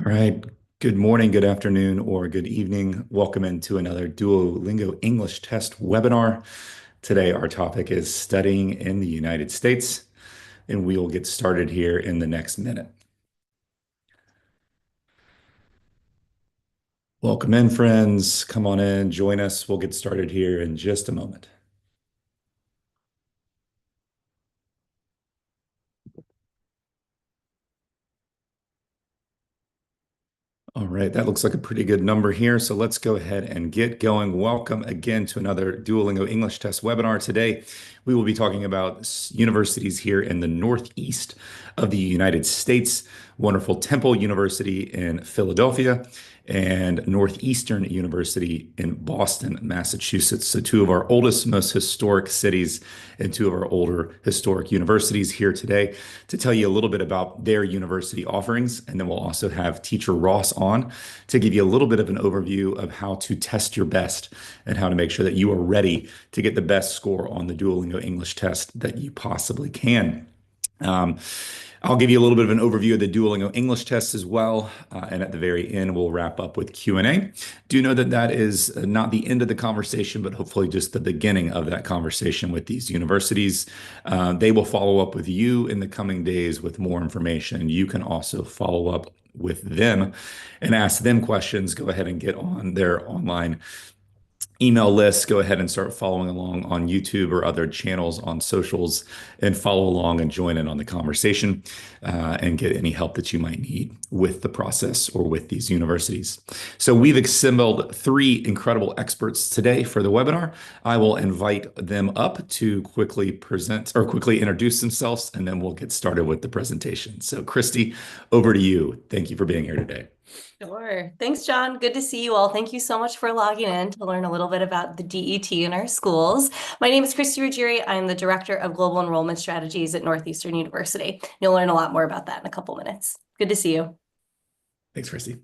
All right. Good morning, good afternoon, or good evening. Welcome into another Duolingo English Test webinar. Today, our topic is studying in the United States, and we will get started here in the next minute. Welcome in, friends. Come on in, join us. We'll get started here in just a moment. All right, that looks like a pretty good number here. So let's go ahead and get going. Welcome again to another Duolingo English Test webinar. Today, we will be talking about universities here in the Northeast of the United States. Wonderful Temple University in Philadelphia and Northeastern University in Boston, Massachusetts. So two of our oldest, most historic cities and two of our older historic universities here today to tell you a little bit about their university offerings. And then we'll also have teacher Ross on to give you a little bit of an overview of how to test your best and how to make sure that you are ready to get the best score on the Duolingo English test that you possibly can. Um, I'll give you a little bit of an overview of the Duolingo English test as well. And at the very end, we'll wrap up with Q&A. Do know that that is not the end of the conversation, but hopefully just the beginning of that conversation with these universities. They will follow up with you in the coming days with more information. You can also follow up with them and ask them questions. Go ahead and get on their online email lists. Go ahead and start following along on YouTube or other channels on socials and follow along and join in on the conversation and get any help that you might need with the process or with these universities. So we've assembled three incredible experts today for the webinar. I will invite them up to quickly present or quickly introduce themselves, and then we'll get started with the presentation. So Christy, over to you. Thank you for being here today. Sure. Thanks, John. Good to see you all. Thank you so much for logging in to learn a little bit about the DET in our schools. My name is Christy Ruggieri. I'm the Director of Global Enrollment Strategies at Northeastern University. You'll learn a lot more about that in a couple minutes. Good to see you. Thanks, Christy.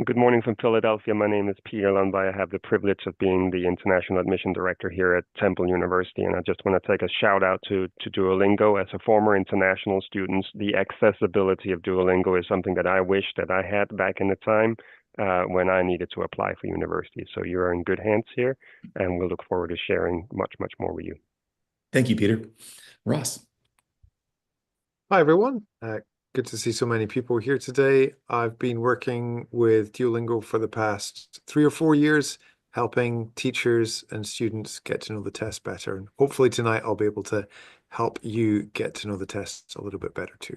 Good morning from Philadelphia. My name is Peter Lundby. I have the privilege of being the International Admission Director here at Temple University, and I just want to take a shout out to Duolingo. As a former international student, the accessibility of Duolingo is something that I wish that I had back in the time when I needed to apply for university. So you're in good hands here, and we'll look forward to sharing much, much more with you. Thank you, Peter. Ross. Hi, everyone. Good to see so many people here today. I've been working with Duolingo for the past 3 or 4 years, helping teachers and students get to know the test better. And hopefully tonight I'll be able to help you get to know the tests a little bit better too.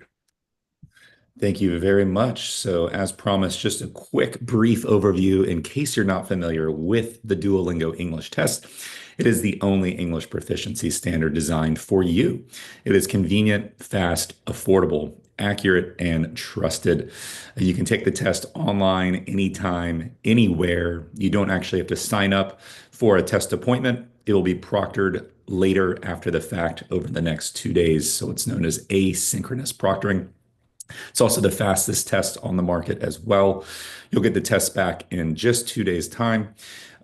Thank you very much. So as promised, just a quick brief overview in case you're not familiar with the Duolingo English test. It is the only English proficiency standard designed for you. It is convenient, fast, affordable, accurate, and trusted. You can take the test online, anytime, anywhere. You don't actually have to sign up for a test appointment. It will be proctored later after the fact over the next 2 days. So it's known as asynchronous proctoring. It's also the fastest test on the market as well. You'll get the test back in just 2 days' time.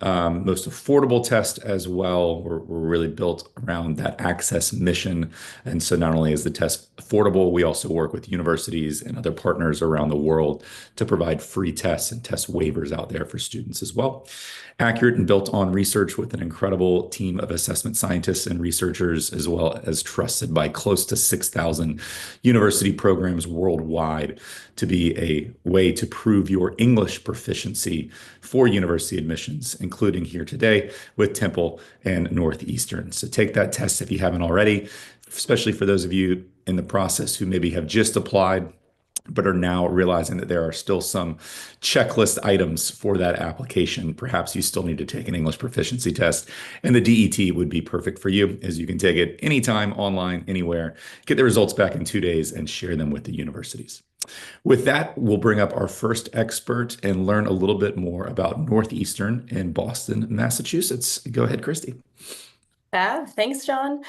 Most affordable test as well. We're really built around that access mission. And so not only is the test affordable, we also work with universities and other partners around the world to provide free tests and test waivers out there for students as well. Accurate and built on research with an incredible team of assessment scientists and researchers, as well as trusted by close to 6,000 university programs worldwide to be a way to prove your English proficiency for university admissions, including here today with Temple and Northeastern. So take that test if you haven't already, especially for those of you in the process who maybe have just applied but are now realizing that there are still some checklist items for that application. Perhaps you still need to take an English proficiency test, and the DET would be perfect for you, as you can take it anytime, online, anywhere, get the results back in 2 days, and share them with the universities. With that, we'll bring up our first expert and learn a little bit more about Northeastern in Boston, Massachusetts. Go ahead, Christy. Fab. Thanks, John.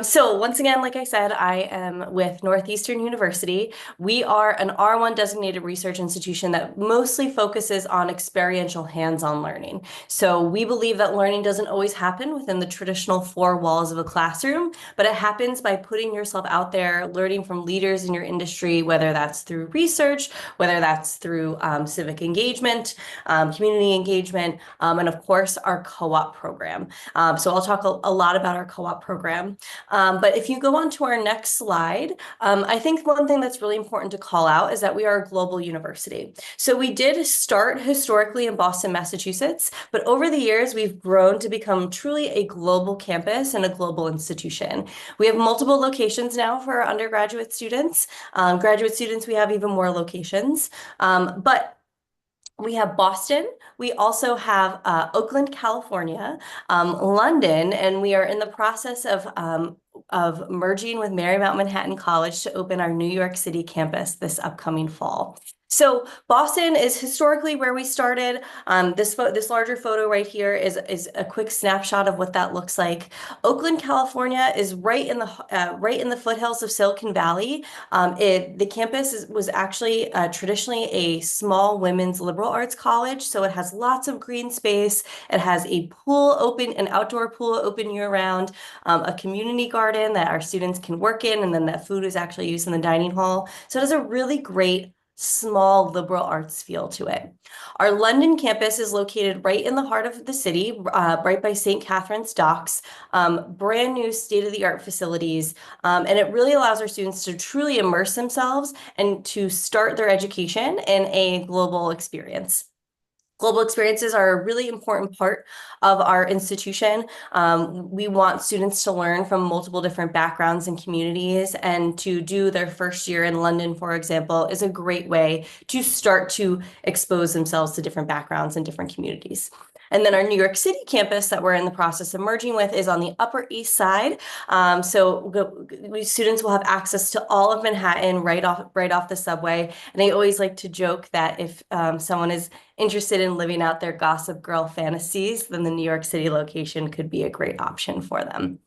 So once again, like I said, I am with Northeastern University. We are an R1 designated research institution that mostly focuses on experiential hands-on learning. So we believe that learning doesn't always happen within the traditional four walls of a classroom, but it happens by putting yourself out there, learning from leaders in your industry, whether that's through research, whether that's through civic engagement, community engagement, and of course, our co-op program. So I'll talk a lot about our co-op program. But if you go on to our next slide, I think one thing that's really important to call out is that we are a global university. So we did start historically in Boston, Massachusetts, but over the years, we've grown to become truly a global campus and a global institution. We have multiple locations now for our undergraduate students. Graduate students, we have even more locations. But we have Boston. We also have Oakland, California, London, and we are in the process of merging with Marymount Manhattan College to open our New York City campus this upcoming fall. So Boston is historically where we started. This larger photo right here is a quick snapshot of what that looks like. Oakland, California is right in the foothills of Silicon Valley. The campus was actually traditionally a small women's liberal arts college, so it has lots of green space. It has a pool open, an outdoor pool open year-round, a community garden that our students can work in, and then that food is actually used in the dining hall. So it has a really great small liberal arts feel to it. Our London campus is located right in the heart of the city, right by St. Catherine's Docks, brand new state-of-the-art facilities, and it really allows our students to truly immerse themselves and to start their education in a global experience. Global experiences are a really important part of our institution. We want students to learn from multiple different backgrounds and communities, and to do their first year in London, for example, is a great way to start to expose themselves to different backgrounds and different communities. And then our New York City campus that we're in the process of merging with is on the Upper East Side. Students will have access to all of Manhattan right off the subway. And I always like to joke that if someone is interested in living out their Gossip Girl fantasies, then the New York City location could be a great option for them.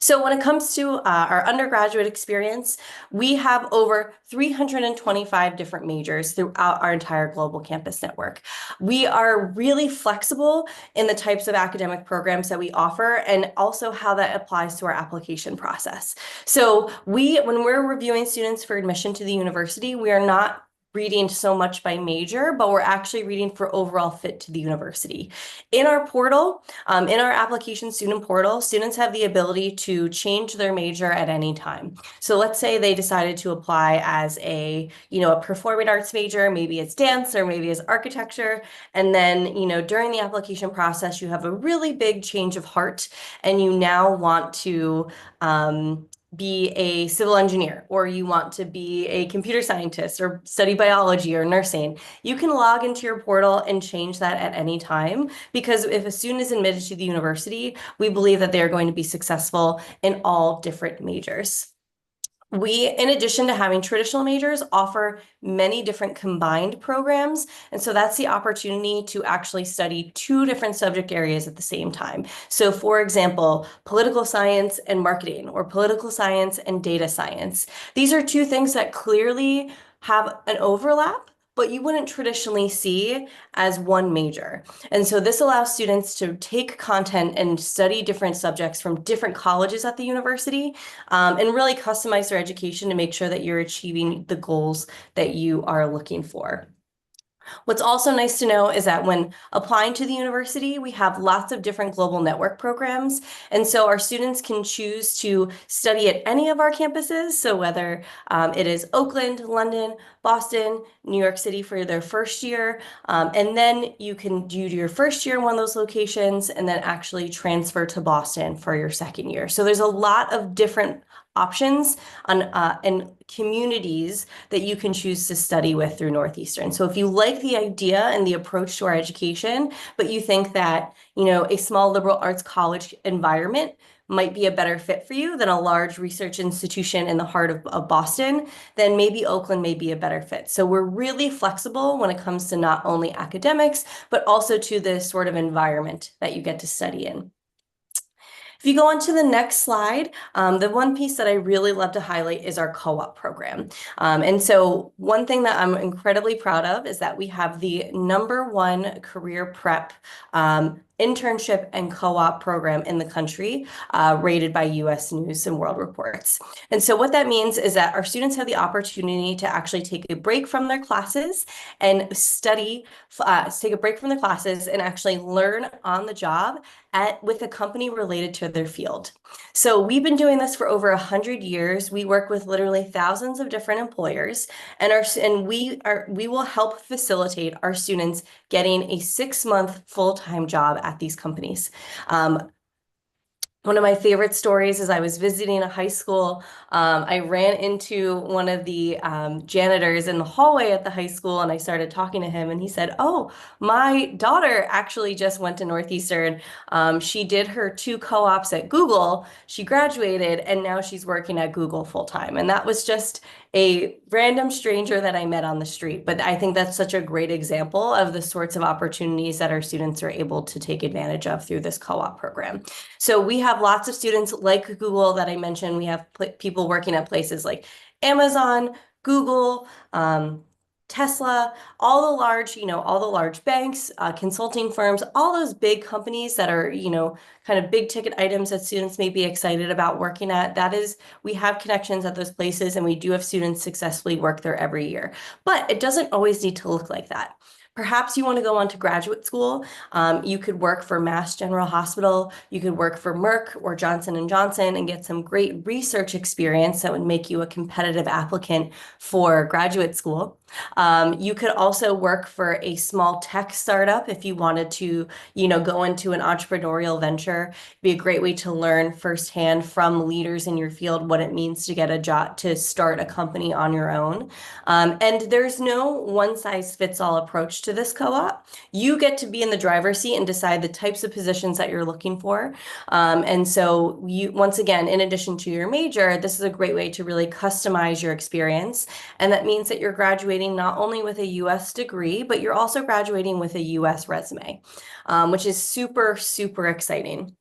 So when it comes to our undergraduate experience, we have over 325 different majors throughout our entire global campus network. We are really flexible in the types of academic programs that we offer, and also how that applies to our application process. So when we're reviewing students for admission to the university, we are not reading so much by major, but we're actually reading for overall fit to the university. In our portal, in our application student portal, students have the ability to change their major at any time. So let's say they decided to apply as a performing arts major, maybe it's dance or maybe it's architecture. And then, during the application process, you have a really big change of heart and you now want to be a civil engineer, or you want to be a computer scientist or study biology or nursing, you can log into your portal and change that at any time, because if a student is admitted to the university, we believe that they are going to be successful in all different majors. We, in addition to having traditional majors, offer many different combined programs. And so that's the opportunity to actually study two different subject areas at the same time. So for example, political science and marketing, or political science and data science. These are two things that clearly have an overlap, but you wouldn't traditionally see as one major. And so this allows students to take content and study different subjects from different colleges at the university, and really customize their education to make sure that you're achieving the goals that you are looking for. What's also nice to know is that when applying to the university, we have lots of different global network programs. And so our students can choose to study at any of our campuses. So whether it is Oakland, London, Boston, New York City for their first year, and then you can do your first year in one of those locations and then actually transfer to Boston for your second year. So there's a lot of different options and communities that you can choose to study with through Northeastern. So if you like the idea and the approach to our education, but you think that, a small liberal arts college environment might be a better fit for you than a large research institution in the heart of Boston, then maybe Oakland may be a better fit. So we're really flexible when it comes to not only academics, but also to the sort of environment that you get to study in. If you go on to the next slide, the one piece that I really love to highlight is our co-op program. And so one thing that I'm incredibly proud of is that we have the #1 career prep internship and co-op program in the country, rated by US News and World Reports. And so what that means is that our students have the opportunity to actually take a break from their classes and take a break from their classes and actually learn on the job with a company related to their field. So we've been doing this for over 100 years. We work with literally thousands of different employers, and we will help facilitate our students getting a 6-month full-time job at these companies. One of my favorite stories is I was visiting a high school. I ran into one of the janitors in the hallway at the high school, and I started talking to him, and he said, "Oh, my daughter actually just went to Northeastern. She did her 2 co-ops at Google. She graduated, and now she's working at Google full-time." And that was just a random stranger that I met on the street. But I think that's such a great example of the sorts of opportunities that our students are able to take advantage of through this co-op program. So we have lots of students like Google that I mentioned. We have people working at places like Amazon, Google, Tesla, all the large banks, consulting firms, all those big companies that are, kind of big ticket items that students may be excited about working at. We have connections at those places, and we do have students successfully work there every year. But it doesn't always need to look like that. Perhaps you want to go on to graduate school. You could work for Mass General Hospital. You could work for Merck or Johnson & Johnson and get some great research experience that would make you a competitive applicant for graduate school. You could also work for a small tech startup if you wanted to, go into an entrepreneurial venture. It'd be a great way to learn firsthand from leaders in your field what it means to get a job, to start a company on your own. And there's no one-size-fits-all approach to this co-op. You get to be in the driver's seat and decide the types of positions that you're looking for. And so once again, in addition to your major, this is a great way to really customize your experience. And that means that you're graduating not only with a US degree, but you're also graduating with a US resume, which is super, super exciting.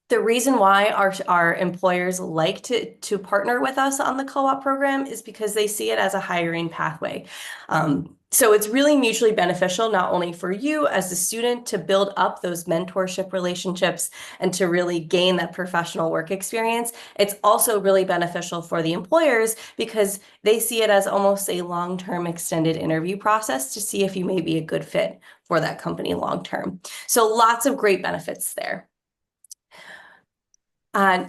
The reason why our employers like to partner with us on the co-op program is because they see it as a hiring pathway. So it's really mutually beneficial, not only for you as a student to build up those mentorship relationships and to really gain that professional work experience. It's also really beneficial for the employers because they see it as almost a long-term extended interview process to see if you may be a good fit for that company long-term. So lots of great benefits there.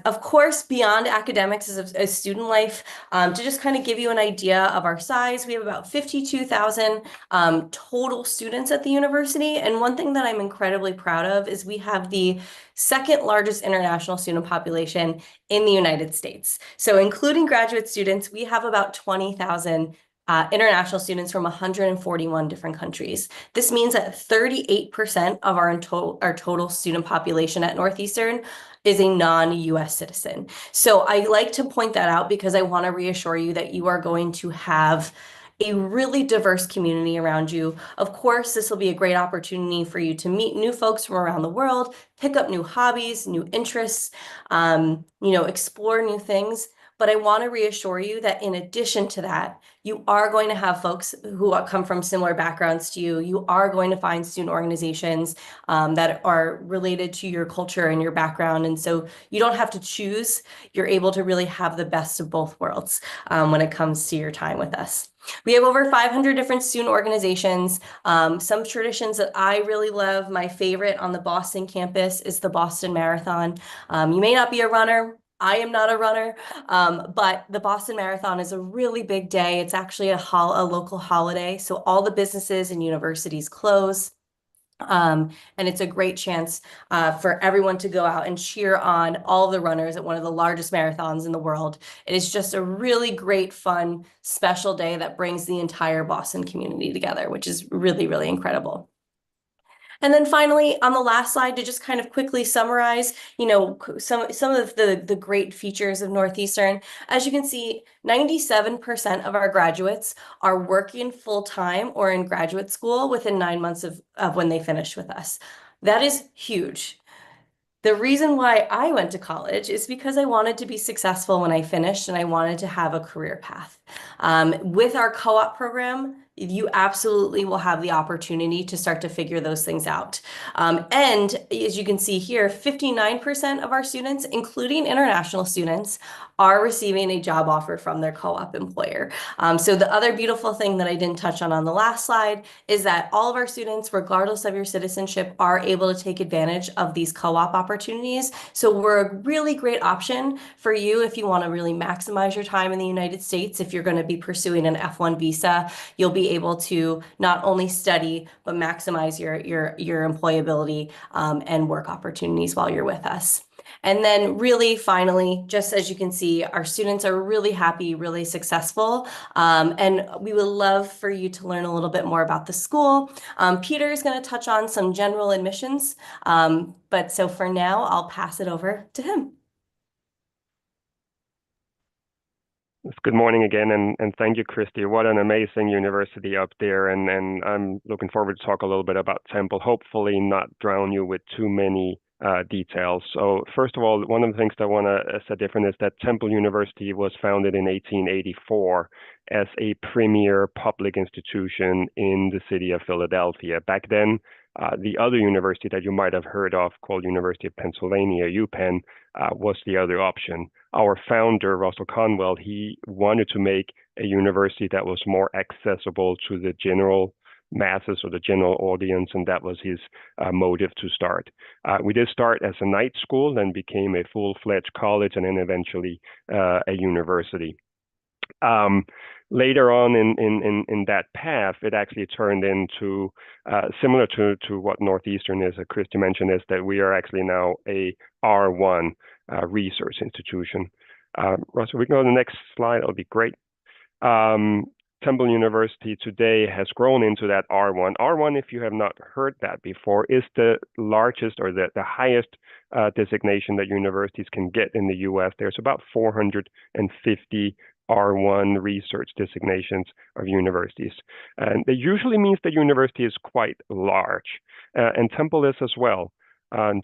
Of course, beyond academics is a student life. To just kind of give you an idea of our size, we have about 52,000 total students at the university. And one thing that I'm incredibly proud of is we have the 2nd largest international student population in the United States. So including graduate students, we have about 20,000 international students from 141 different countries. This means that 38% of our total student population at Northeastern is a non-US citizen. So I like to point that out because I want to reassure you that you are going to have a really diverse community around you. Of course, this will be a great opportunity for you to meet new folks from around the world, pick up new hobbies, new interests, explore new things. But I want to reassure you that in addition to that, you are going to have folks who come from similar backgrounds to you. You are going to find student organizations that are related to your culture and your background. And so you don't have to choose. You're able to really have the best of both worlds when it comes to your time with us. We have over 500 different student organizations. Some traditions that I really love, my favorite on the Boston campus is the Boston Marathon. You may not be a runner. I am not a runner, but the Boston Marathon is a really big day. It's actually a local holiday, so all the businesses and universities close. And it's a great chance for everyone to go out and cheer on all the runners at one of the largest marathons in the world. It is just a really great, fun, special day that brings the entire Boston community together, which is really, really incredible. And then finally, on the last slide, to just kind of quickly summarize, some of the great features of Northeastern. As you can see, 97% of our graduates are working full-time or in graduate school within 9 months of when they finish with us. That is huge. The reason why I went to college is because I wanted to be successful when I finished and I wanted to have a career path. With our co-op program, you absolutely will have the opportunity to start to figure those things out. And as you can see here, 59% of our students, including international students, are receiving a job offer from their co-op employer. So the other beautiful thing that I didn't touch on the last slide is that all of our students, regardless of your citizenship, are able to take advantage of these co-op opportunities. So we're a really great option for you if you want to really maximize your time in the United States. If you're going to be pursuing an F1 visa, you'll be able to not only study, but maximize your employability and work opportunities while you're with us. And then really finally, just as you can see, our students are really happy, really successful. And we would love for you to learn a little bit more about the school. Peter is going to touch on some general admissions. But so for now, I'll pass it over to him. Good morning again, and thank you, Christy. What an amazing university up there, and I'm looking forward to talk a little bit about Temple, hopefully not drown you with too many details. So first of all, one of the things that I want to say different is that Temple University was founded in 1884 as a premier public institution in the city of Philadelphia. Back then, the other university that you might have heard of, called University of Pennsylvania, UPenn, was the other option. Our founder, Russell Conwell, he wanted to make a university that was more accessible to the general masses or the general audience, and that was his motive to start. We did start as a night school, then became a full-fledged college, and then eventually a university. Later on in that path, it actually turned into similar to what Northeastern is, Christy mentioned, is that we are actually now a R1 research institution. Russell, we can go to the next slide. That'll be great. Temple University today has grown into that R1. R1, if you have not heard that before, is the largest or the highest designation that universities can get in the U.S. There's about 450 R1 research designations of universities. And that usually means the university is quite large, and Temple is as well.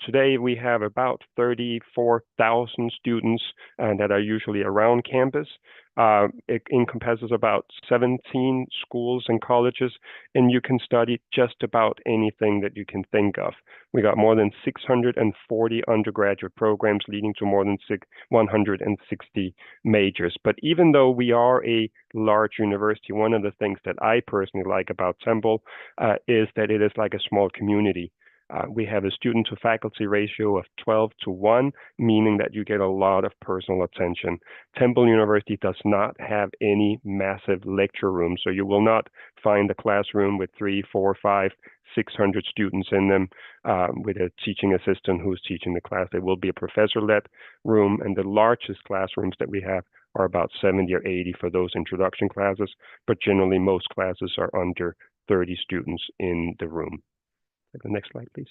Today, we have about 34,000 students that are usually around campus. It encompasses about 17 schools and colleges, and you can study just about anything that you can think of. We got more than 640 undergraduate programs leading to more than 160 majors. But even though we are a large university, one of the things that I personally like about Temple is that it is like a small community. We have a student to faculty ratio of 12:1, meaning that you get a lot of personal attention. Temple University does not have any massive lecture rooms, so you will not find a classroom with 300, 400, 500, 600 students in them with a teaching assistant who's teaching the class. There will be a professor-led room, and the largest classrooms that we have are about 70 or 80 for those introduction classes, but generally most classes are under 30 students in the room. The next slide, please.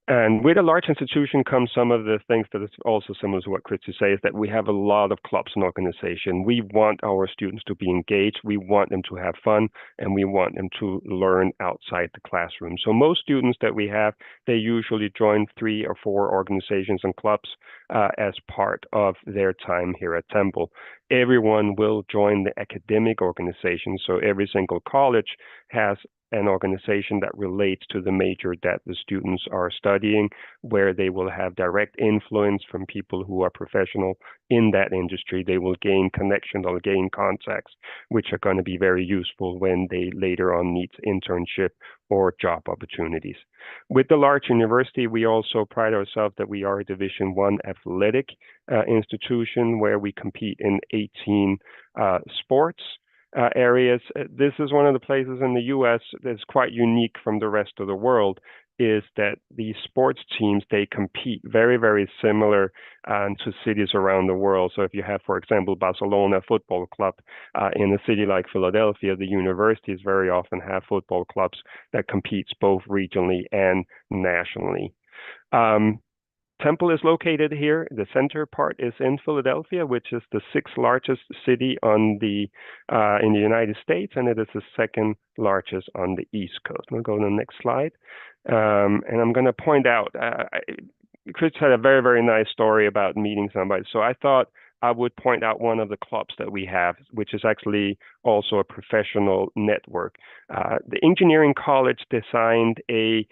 And with a large institution comes some of the things that is also similar to what Christy says, that we have a lot of clubs and organization. We want our students to be engaged, we want them to have fun, and we want them to learn outside the classroom. So most students that we have, they usually join 3 or 4 organizations and clubs as part of their time here at Temple. Everyone will join the academic organization, so every single college has an organization that relates to the major that the students are studying, where they will have direct influence from people who are professional in that industry. They will gain connection, they'll gain contacts, which are going to be very useful when they later on need internship or job opportunities. With the large university, we also pride ourselves that we are a Division I athletic institution where we compete in 18 sports areas. This is one of the places in the U.S. that's quite unique from the rest of the world, is that these sports teams, they compete very, very similar to cities around the world. So if you have, for example, Barcelona Football Club in a city like Philadelphia, the universities very often have football clubs that competes both regionally and nationally. Temple is located here. The center part is in Philadelphia, which is the sixth largest city on the in the United States, and it is the second largest on the East Coast. We'll go to the next slide. And I'm going to point out, Chris had a very, very nice story about meeting somebody. So I thought I would point out one of the clubs that we have, which is actually also a professional network. The engineering college designed a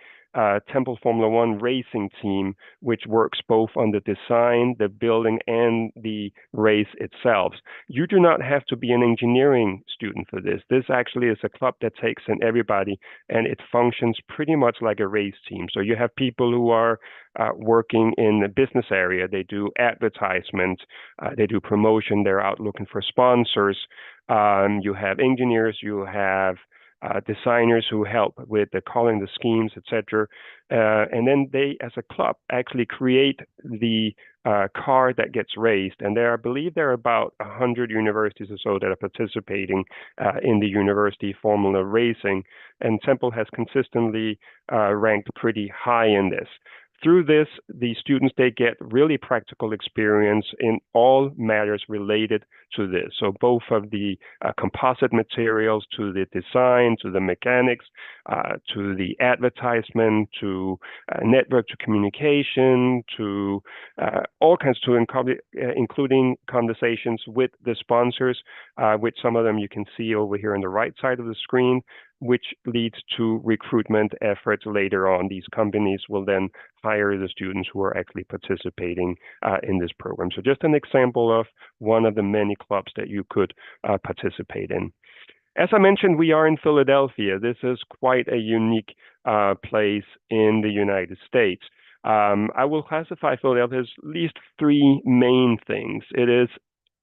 Temple Formula One racing team, which works both on the design, the building, and the race itself. You do not have to be an engineering student for this. This actually is a club that takes in everybody, and it functions pretty much like a race team. So you have people who are working in the business area. They do advertisement, they do promotion, they're out looking for sponsors. You have engineers, you have designers who help with the calling the schemes, etc. And then they, as a club, actually create the car that gets raced. And I believe there are about 100 universities or so that are participating in the university formula racing. And Temple has consistently ranked pretty high in this. Through this, the students, they get really practical experience in all matters related to this. So both of the composite materials, to the design, to the mechanics, to the advertisement, to network, to communication, to all kinds, to including conversations with the sponsors, which some of them you can see over here on the right side of the screen, which leads to recruitment efforts later on. These companies will then hire the students who are actually participating in this program. So just an example of one of the many clubs that you could participate in. As I mentioned, we are in Philadelphia. This is quite a unique place in the United States. I will classify Philadelphia as at least three main things. It is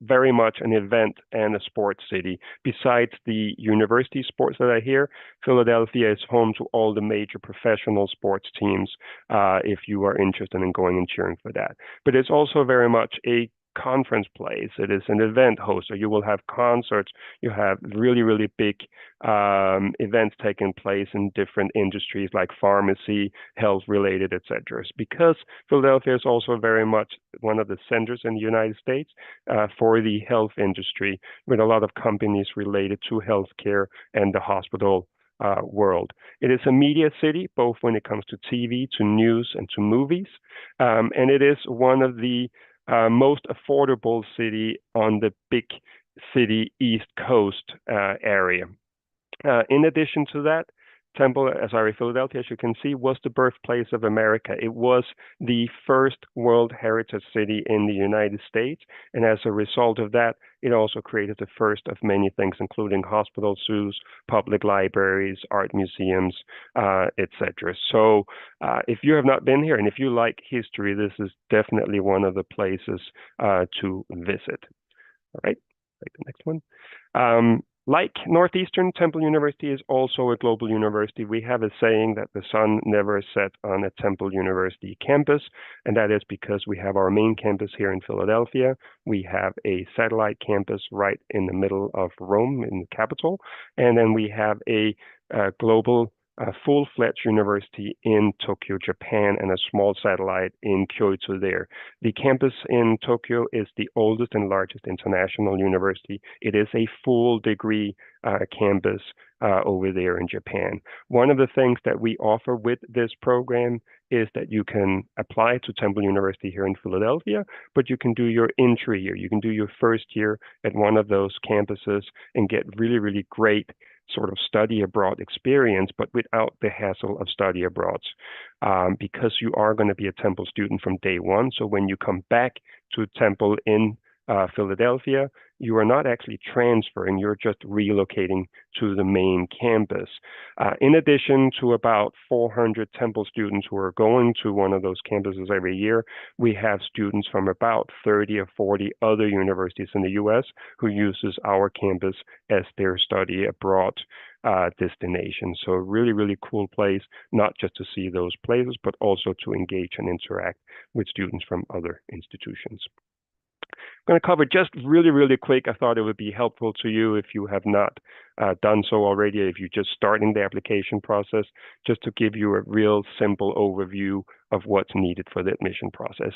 very much an event and a sports city. Besides the university sports that are here, Philadelphia is home to all the major professional sports teams if you are interested in going and cheering for that. But it's also very much a conference place. It is an event host, so you will have concerts. You have really, really big events taking place in different industries like pharmacy, health-related, etc. Because Philadelphia is also very much one of the centers in the United States for the health industry, with a lot of companies related to healthcare and the hospital world. It is a media city, both when it comes to TV, to news, and to movies, and it is one of the most affordable city on the big city East Coast area. In addition to that, Philadelphia, as you can see, was the birthplace of America. It was the first World Heritage City in the United States, and as a result of that, it also created the first of many things, including hospitals, zoos, public libraries, art museums, etc. So if you have not been here, and if you like history, this is definitely one of the places to visit. All right, take the next one. Like Northeastern, Temple University is also a global university. We have a saying that the sun never set on a Temple University campus, and that is because we have our main campus here in Philadelphia. We have a satellite campus right in the middle of Rome, in the capital, and then we have a global full-fledged university in Tokyo, Japan, and a small satellite in Kyoto there. The campus in Tokyo is the oldest and largest international university. It is a full degree campus over there in Japan. One of the things that we offer with this program is that you can apply to Temple University here in Philadelphia, but you can do your entry year. You can do your first year at one of those campuses and get really, really great sort of study abroad experience, but without the hassle of study abroad, because you are going to be a Temple student from day one. So when you come back to Temple in Philadelphia, you are not actually transferring, you're just relocating to the main campus. In addition to about 400 Temple students who are going to one of those campuses every year, we have students from about 30 or 40 other universities in the US who uses our campus as their study abroad destination. So really, really cool place, not just to see those places, but also to engage and interact with students from other institutions. I'm going to cover just really, really quick. I thought it would be helpful to you if you have not done so already, if you're just starting the application process, just to give you a real simple overview of what's needed for the admission process.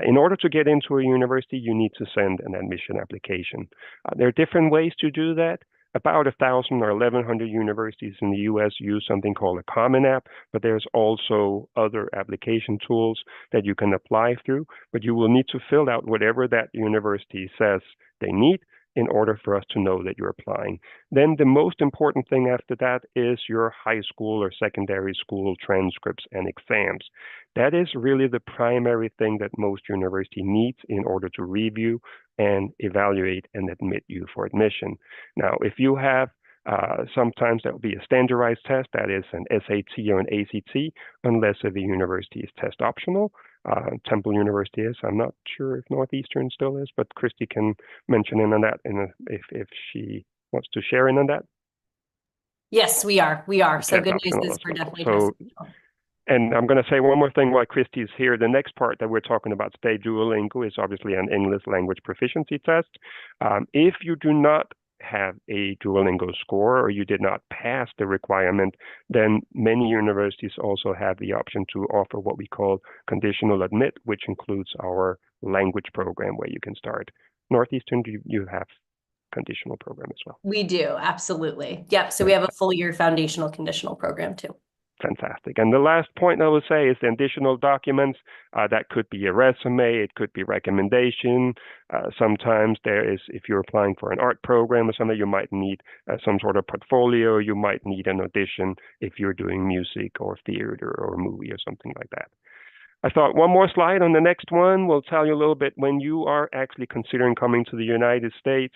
In order to get into a university, you need to send an admission application. There are different ways to do that. About 1,000 or 1,100 universities in the US use something called a Common App, but there's also other application tools that you can apply through, but you will need to fill out whatever that university says they need in order for us to know that you're applying. Then the most important thing after that is your high school or secondary school transcripts and exams. That is really the primary thing that most university needs in order to review and evaluate and admit you for admission. Now, if you have sometimes that will be a standardized test, that is an SAT or an ACT, unless the university is test optional. Temple University is. I'm not sure if Northeastern still is, but Christy can mention in on that if she wants to share in on that. Yes, we are. We are. So Test good news optional is as we're well. definitely So, testing. and I'm going to say one more thing while Christy's here. The next part that we're talking about today, Duolingo, is obviously an English language proficiency test. If you do not have a Duolingo score or you did not pass the requirement, then many universities also have the option to offer what we call conditional admit, which includes our language program where you can start. Northeastern, you have conditional program as well? We do, absolutely. Yep. So we have a full year foundational conditional program too. Fantastic. And the last point I would say is the additional documents. That could be a resume, it could be recommendation. Sometimes there is, if you're applying for an art program or something, you might need some sort of portfolio. You might need an audition if you're doing music or theater or movie or something like that. I thought one more slide on the next one will tell you a little bit when you are actually considering coming to the United States.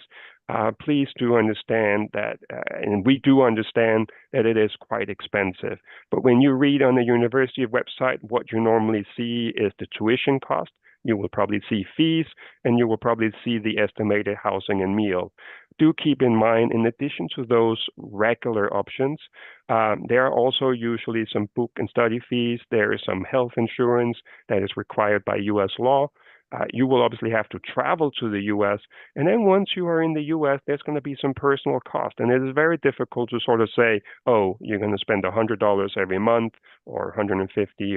Please do understand that, and we do understand that it is quite expensive. But when you read on the university website, what you normally see is the tuition cost. You will probably see fees, and you will probably see the estimated housing and meal. Do keep in mind, in addition to those regular options, there are also usually some book and study fees. There is some health insurance that is required by U.S. law. You will obviously have to travel to the U.S. And then once you are in the U.S., there's going to be some personal cost. And it is very difficult to sort of say, oh, you're going to spend $100 every month or $150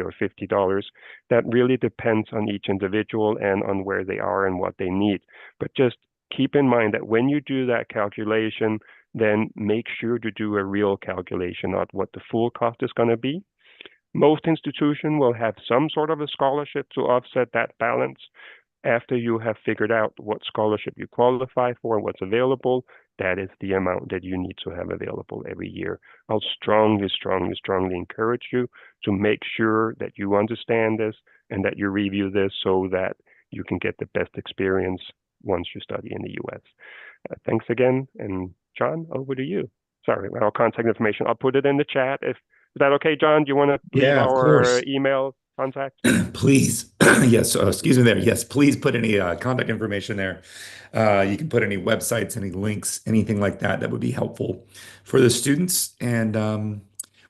or $50. That really depends on each individual and on where they are and what they need. But just keep in mind that when you do that calculation, then make sure to do a real calculation on what the full cost is going to be. Most institutions will have some sort of a scholarship to offset that balance. After you have figured out what scholarship you qualify for and what's available, that is the amount that you need to have available every year. I'll strongly encourage you to make sure that you understand this and that you review this so that you can get the best experience once you study in the U.S. Thanks again. And John, over to you. Sorry, our contact information, I'll put it in the chat. Is that okay, John? Do you want to leave our email contact? Please. Yes. Excuse me there. Yes, please put any contact information there. You can put any websites, any links, anything like that. That would be helpful for the students. And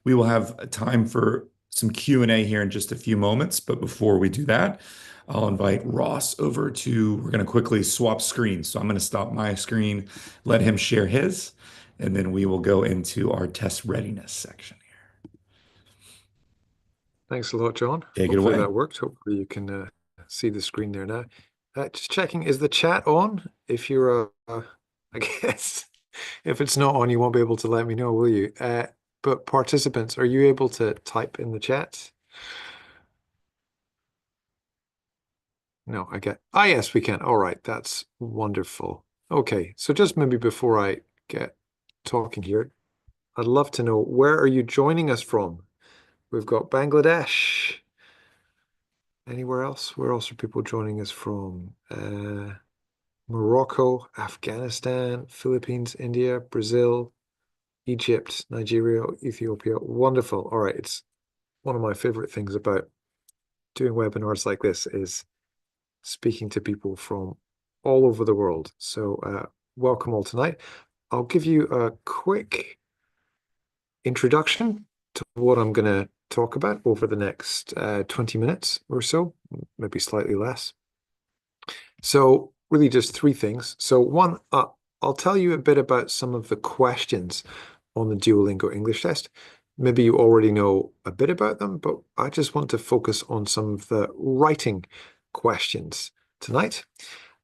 we will have time for some Q&A here in just a few moments. But before we do that, I'll invite Ross over we're going to quickly swap screens. So I'm going to stop my screen, let him share his, and then we will go into our test readiness section. Thanks a lot, John. Take it Hopefully away. that worked. Hopefully you can see the screen there now. Just checking, is the chat on? If you're, I guess, if it's not on, you won't be able to let me know, will you? But participants, are you able to type in the chat? No, yes, we can. All right, that's wonderful. Okay, so just maybe before I get talking here, I'd love to know, where are you joining us from? We've got Bangladesh. Anywhere else? Where else are people joining us from? Morocco, Afghanistan, Philippines, India, Brazil, Egypt, Nigeria, Ethiopia. Wonderful. All right. It's one of my favorite things about doing webinars like this is speaking to people from all over the world. So welcome all tonight. I'll give you a quick introduction to what I'm going to talk about over the next 20 minutes or so, maybe slightly less. So really just three things. So one, I'll tell you a bit about some of the questions on the Duolingo English test. Maybe you already know a bit about them, but I just want to focus on some of the writing questions tonight.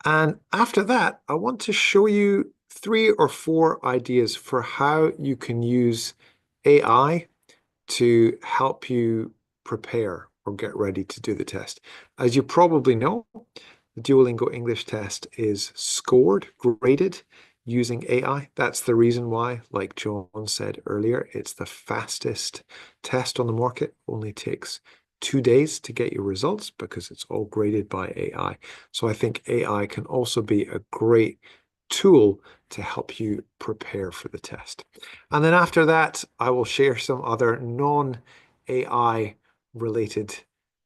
And after that, I want to show you 3 or 4 ideas for how you can use AI to help you prepare or get ready to do the test. As you probably know, the Duolingo English test is scored, graded using AI. That's the reason why, like John said earlier, it's the fastest test on the market. Only takes 2 days to get your results because it's all graded by AI. So I think AI can also be a great tool to help you prepare for the test. And then after that, I will share some other non-AI related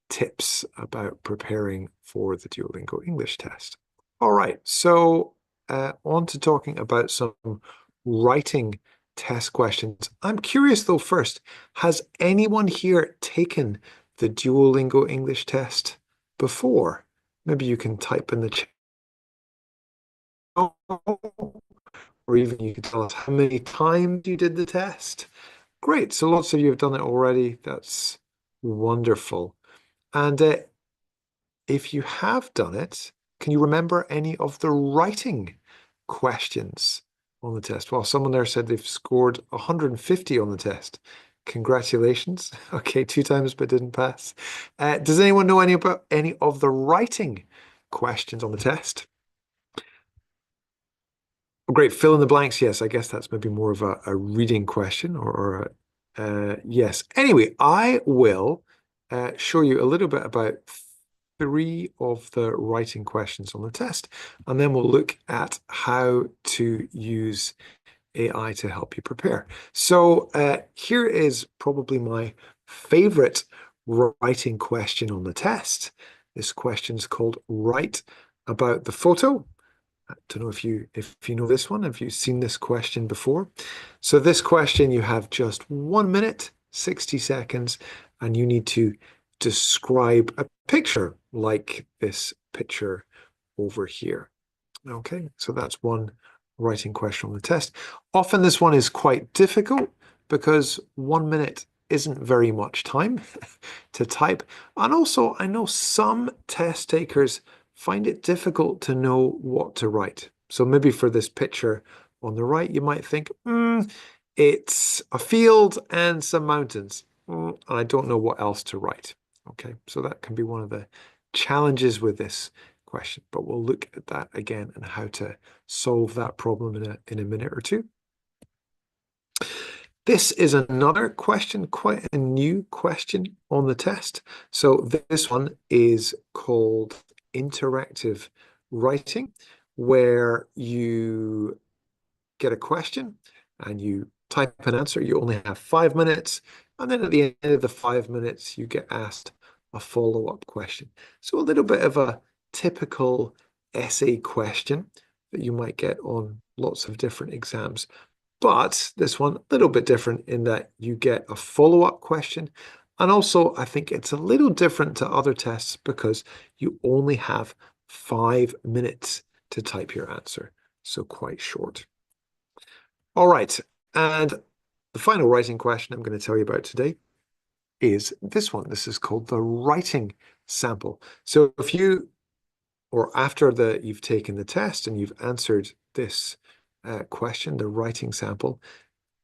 tips about preparing for the Duolingo English test. All right, so on to talking about some writing test questions. I'm curious though first, has anyone here taken the Duolingo English test before? Maybe you can type in the chat. Or even you could tell us how many times you did the test. Great, so lots of you have done it already. That's wonderful. And if you have done it, can you remember any of the writing questions on the test? Well, someone there said they've scored 150 on the test. Congratulations. Okay, 2 times but didn't pass. Does anyone know about any of the writing questions on the test? Oh, great, fill in the blanks. Yes, I guess that's maybe more of a reading question or yes. Anyway, I will show you a little bit about 3 of the writing questions on the test, and then we'll look at how to use AI to help you prepare. So here is probably my favorite writing question on the test. This question is called Write About the Photo. I don't know if you know this one, have you seen this question before? So this question, you have just 1 minute, 60 seconds, and you need to describe a picture like this picture over here. Okay, so that's one writing question on the test. Often this one is quite difficult because 1 minute isn't very much time to type. And also, I know some test takers find it difficult to know what to write. So maybe for this picture on the right, you might think, it's a field and some mountains. I don't know what else to write. Okay, so that can be one of the challenges with this question, but we'll look at that again and how to solve that problem in a minute or two. This is another question, quite a new question on the test. So this one is called interactive writing, where you get a question and you type an answer. You only have 5 minutes, and then at the end of the 5 minutes, you get asked a follow-up question. So a little bit of a typical essay question that you might get on lots of different exams. But this one, a little bit different in that you get a follow-up question. And also, I think it's a little different to other tests because you only have 5 minutes to type your answer. So quite short. All right. And the final writing question I'm going to tell you about today is this one. This is called the writing sample. So if you, or after you've taken the test and you've answered this question, the writing sample,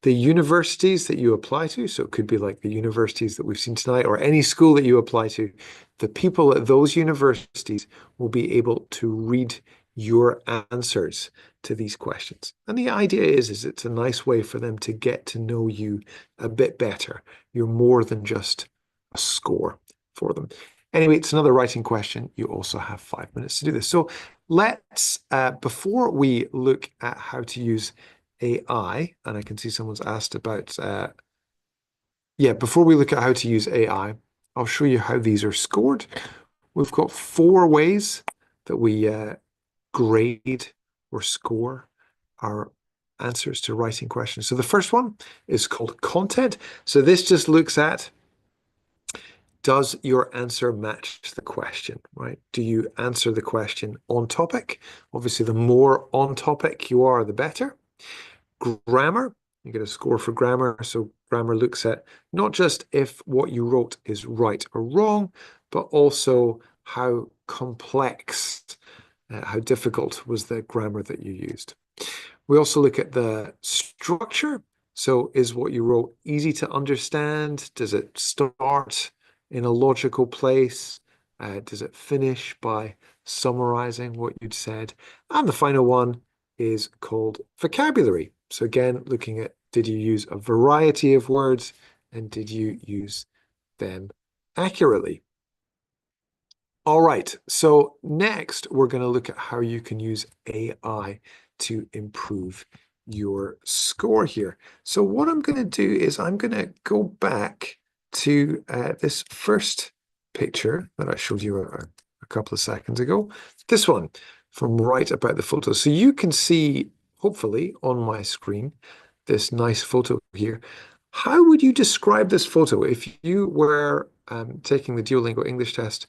the universities that you apply to, so it could be like the universities that we've seen tonight or any school that you apply to, the people at those universities will be able to read your answers to these questions. And the idea is it's a nice way for them to get to know you a bit better. You're more than just a score for them. Anyway, it's another writing question. You also have 5 minutes to do this. So let's, before we look at how to use AI, and I can see someone's asked about, before we look at how to use AI, I'll show you how these are scored. We've got 4 ways that we grade or score our answers to writing questions. So the first one is called content. So this just looks at, does your answer match the question, right? Do you answer the question on topic? Obviously, the more on topic you are, the better. Grammar, you get a score for grammar. So grammar looks at not just if what you wrote is right or wrong, but also how complex, how difficult was the grammar that you used. We also look at the structure. So is what you wrote easy to understand? Does it start in a logical place? Does it finish by summarizing what you'd said? And the final one is called vocabulary. So again, looking at, did you use a variety of words and did you use them accurately? All right, so next we're going to look at how you can use AI to improve your score here. So what I'm going to do is I'm going to go back to this first picture that I showed you a couple of seconds ago. This one from right about the photo. So you can see, hopefully, on my screen, this nice photo here. How would you describe this photo if you were taking the Duolingo English test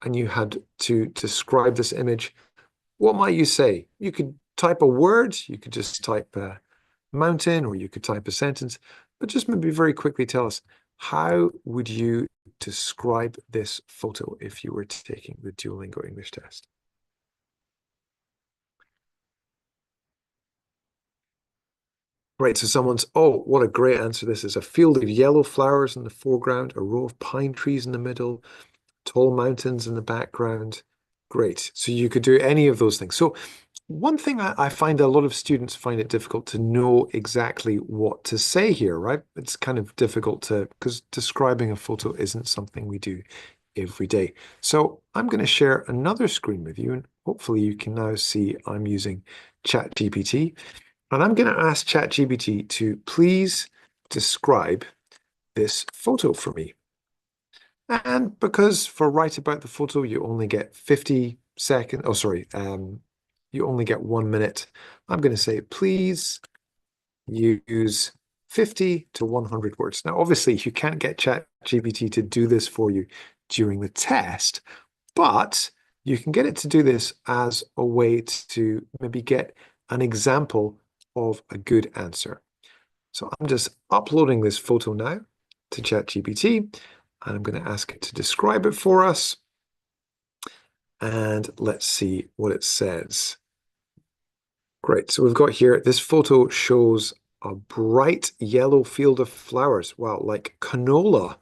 and you had to describe this image? What might you say? You could type a word, you could just type a mountain, or you could type a sentence, but just maybe very quickly tell us, how would you describe this photo if you were taking the Duolingo English test? Right, so someone's, oh, what a great answer this is. A field of yellow flowers in the foreground, a row of pine trees in the middle, tall mountains in the background. Great. So you could do any of those things. So one thing I find a lot of students find it difficult to know exactly what to say here, right? It's kind of difficult because describing a photo isn't something we do every day. So I'm going to share another screen with you, and hopefully you can now see I'm using ChatGPT. And I'm going to ask ChatGPT to please describe this photo for me. And because for write about the photo, you only get 50 seconds. Oh, sorry. You only get 1 minute. I'm going to say, please use 50 to 100 words. Now, obviously, you can't get ChatGPT to do this for you during the test, but you can get it to do this as a way to maybe get an example of a good answer. So I'm just uploading this photo now to ChatGPT, and I'm going to ask it to describe it for us. And let's see what it says. Great. So we've got here, this photo shows a bright yellow field of flowers. Wow, like canola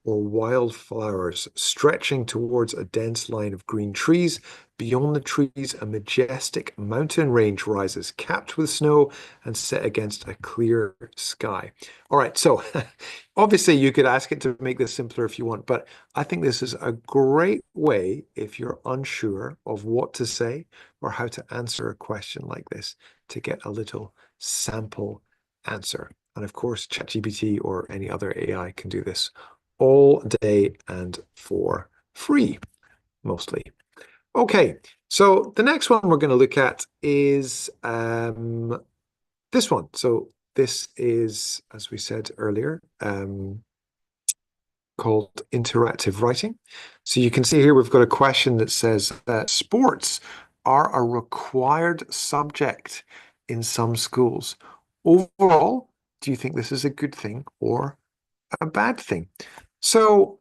or wildflowers stretching towards a dense line of green trees. Beyond the trees, a majestic mountain range rises, capped with snow and set against a clear sky. All right, so obviously you could ask it to make this simpler if you want, but I think this is a great way if you're unsure of what to say or how to answer a question like this to get a little sample answer. And of course, ChatGPT or any other AI can do this all day and for free, mostly. Okay, so the next one we're going to look at is this one. So this is, as we said earlier, called interactive writing. So you can see here we've got a question that says that sports are a required subject in some schools. Overall, do you think this is a good thing or a bad thing? So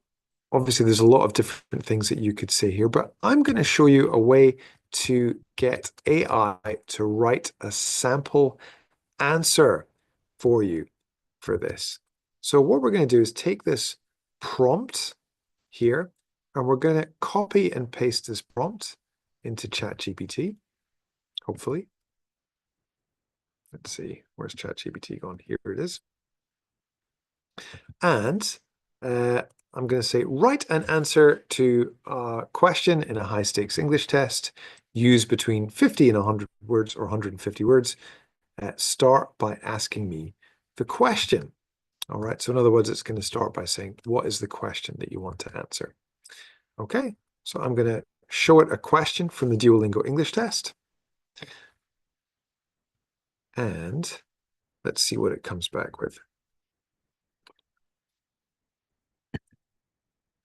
obviously there's a lot of different things that you could say here, but I'm going to show you a way to get AI to write a sample answer for you for this. So what we're going to do is take this prompt here, and we're going to copy and paste this prompt into ChatGPT, hopefully. Let's see, where's ChatGPT gone? Here it is. And I'm going to say, write an answer to a question in a high-stakes English test. Use between 50 and 100 words or 150 words. Start by asking me the question. All right, so in other words, it's going to start by saying, what is the question that you want to answer? Okay, so I'm going to show it a question from the Duolingo English test. And let's see what it comes back with.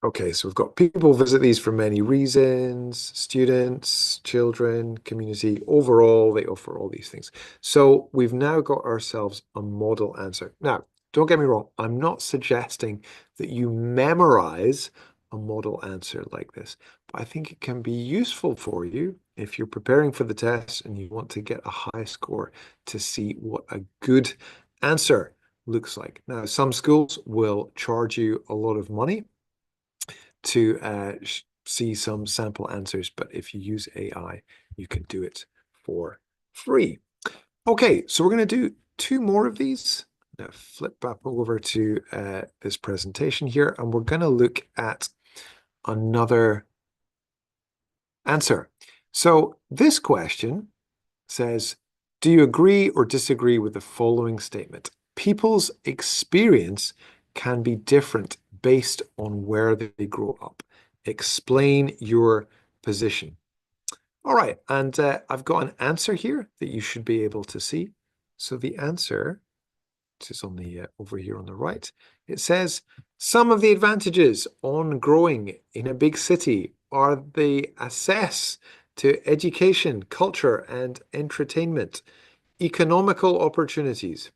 Okay, so we've got people visit these for many reasons, students, children, community. Overall, they offer all these things. So we've now got ourselves a model answer. Now, don't get me wrong, I'm not suggesting that you memorize a model answer like this, but I think it can be useful for you if you're preparing for the test and you want to get a high score to see what a good answer looks like. Now, some schools will charge you a lot of money to see some sample answers, but if you use AI, you can do it for free. Okay, so we're going to do 2 more of these. Now flip back over to this presentation here, and we're going to look at another answer. So this question says, do you agree or disagree with the following statement? People's experience can be different based on where they grow up. Explain your position. All right, and I've got an answer here that you should be able to see. So the answer, which is on the over here on the right, it says, some of the advantages on growing in a big city are the access to education, culture, and entertainment, economical opportunities.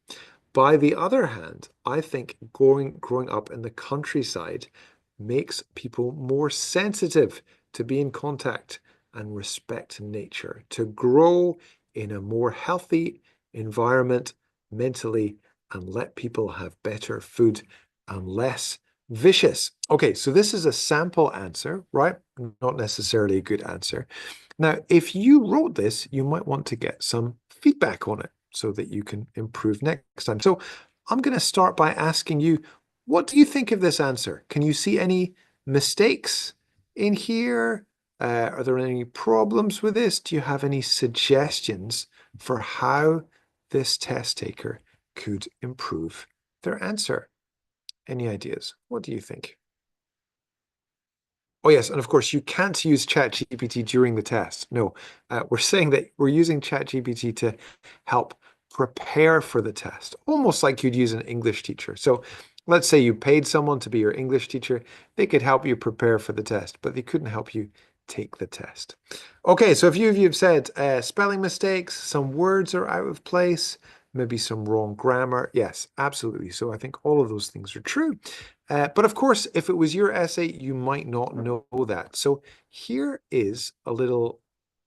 By the other hand, I think growing up in the countryside makes people more sensitive to be in contact and respect nature, to grow in a more healthy environment mentally, and let people have better food and less vicious. Okay, so this is a sample answer, right? Not necessarily a good answer. Now, if you wrote this, you might want to get some feedback on it so that you can improve next time. So I'm going to start by asking you, what do you think of this answer? Can you see any mistakes in here? Are there any problems with this? Do you have any suggestions for how this test taker could improve their answer? Any ideas? What do you think? Oh, yes. And of course, you can't use ChatGPT during the test. No, we're saying that we're using ChatGPT to help prepare for the test, almost like you'd use an English teacher. So let's say you paid someone to be your English teacher. They could help you prepare for the test, but they couldn't help you take the test. Okay, so a few of you have said spelling mistakes, some words are out of place, maybe some wrong grammar. Yes, absolutely. So I think all of those things are true. But of course, if it was your essay, you might not know that. So here is a little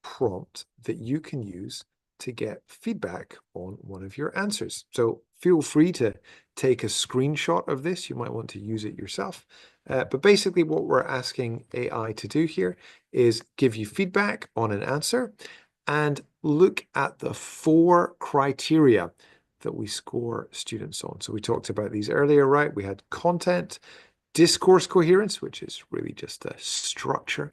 prompt that you can use to get feedback on one of your answers. So feel free to take a screenshot of this. You might want to use it yourself. But basically what we're asking AI to do here is give you feedback on an answer and look at the 4 criteria that we score students on. So we talked about these earlier, right? We had content, discourse coherence, which is really just the structure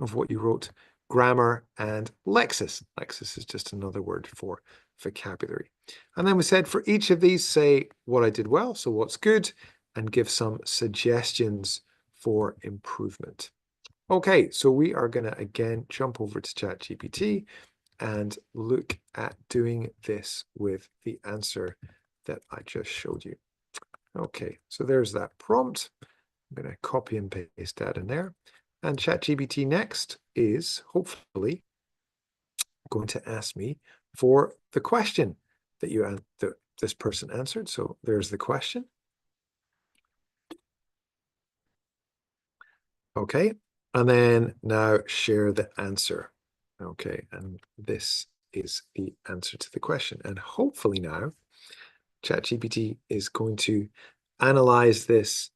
of what you wrote, grammar, and lexis. Lexis is just another word for vocabulary. And then we said for each of these, say what I did well, so what's good, and give some suggestions for improvement. Okay, so we are going to again jump over to ChatGPT and look at doing this with the answer that I just showed you. Okay, so there's that prompt. I'm going to copy and paste that in there. And ChatGPT next is hopefully going to ask me for the question that this person answered. So there's the question. Okay, and then now share the answer. Okay, and this is the answer to the question. And hopefully now ChatGPT is going to analyze this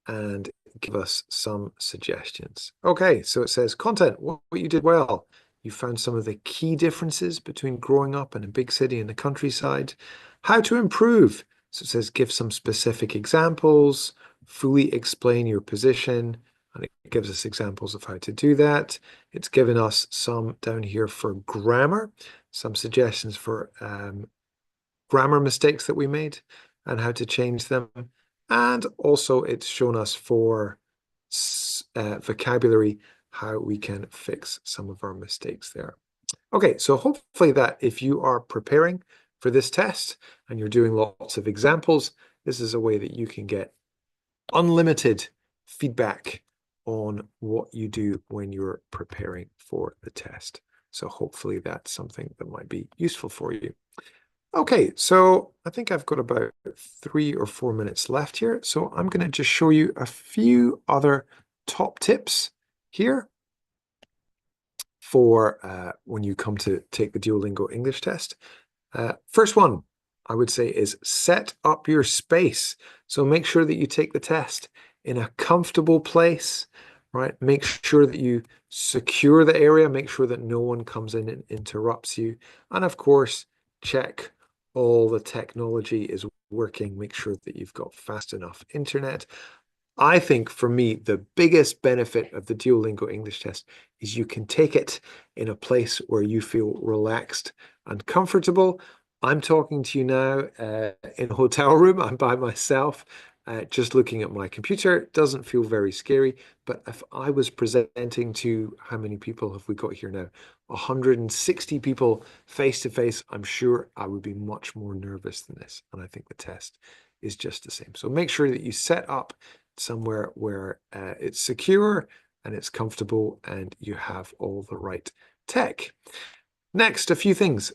and give us some suggestions. Okay, so it says content, what you did well. You found some of the key differences between growing up in a big city and the countryside. How to improve. So it says give some specific examples, fully explain your position, and it gives us examples of how to do that. It's given us some down here for grammar, some suggestions for grammar mistakes that we made and how to change them. And also it's shown us for vocabulary, how we can fix some of our mistakes there. Okay, so hopefully that if you are preparing for this test and you're doing lots of examples, this is a way that you can get unlimited feedback on what you do when you're preparing for the test. So hopefully that's something that might be useful for you. Okay, so I think I've got about 3 or 4 minutes left here. So I'm going to just show you a few other top tips here for when you come to take the Duolingo English test. First one, I would say, is set up your space. So make sure that you take the test in a comfortable place, right? Make sure that you secure the area, make sure that no one comes in and interrupts you. And of course, check all the technology is working. Make sure that you've got fast enough internet. I think for me, the biggest benefit of the Duolingo English test is you can take it in a place where you feel relaxed and comfortable. I'm talking to you now in a hotel room. I'm by myself, just looking at my computer. It doesn't feel very scary. But if I was presenting to, how many people have we got here now? 160 people face to face, I'm sure I would be much more nervous than this. And I think the test is just the same. So make sure that you set up somewhere where it's secure and it's comfortable and you have all the right tech. Next, a few things.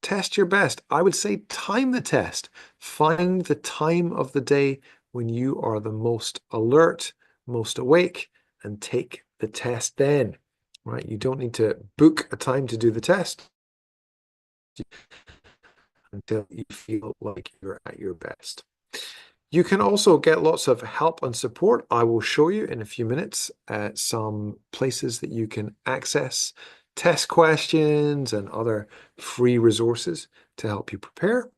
Test your best. I would say time the test. Find the time of the day when you are the most alert, most awake, and take the test then, right? You don't need to book a time to do the test until you feel like you're at your best. You can also get lots of help and support. I will show you in a few minutes some places that you can access test questions and other free resources to help you prepare.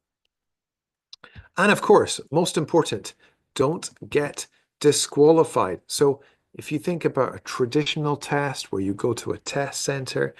And of course, most important, don't get disqualified. So if you think about a traditional test where you go to a test center,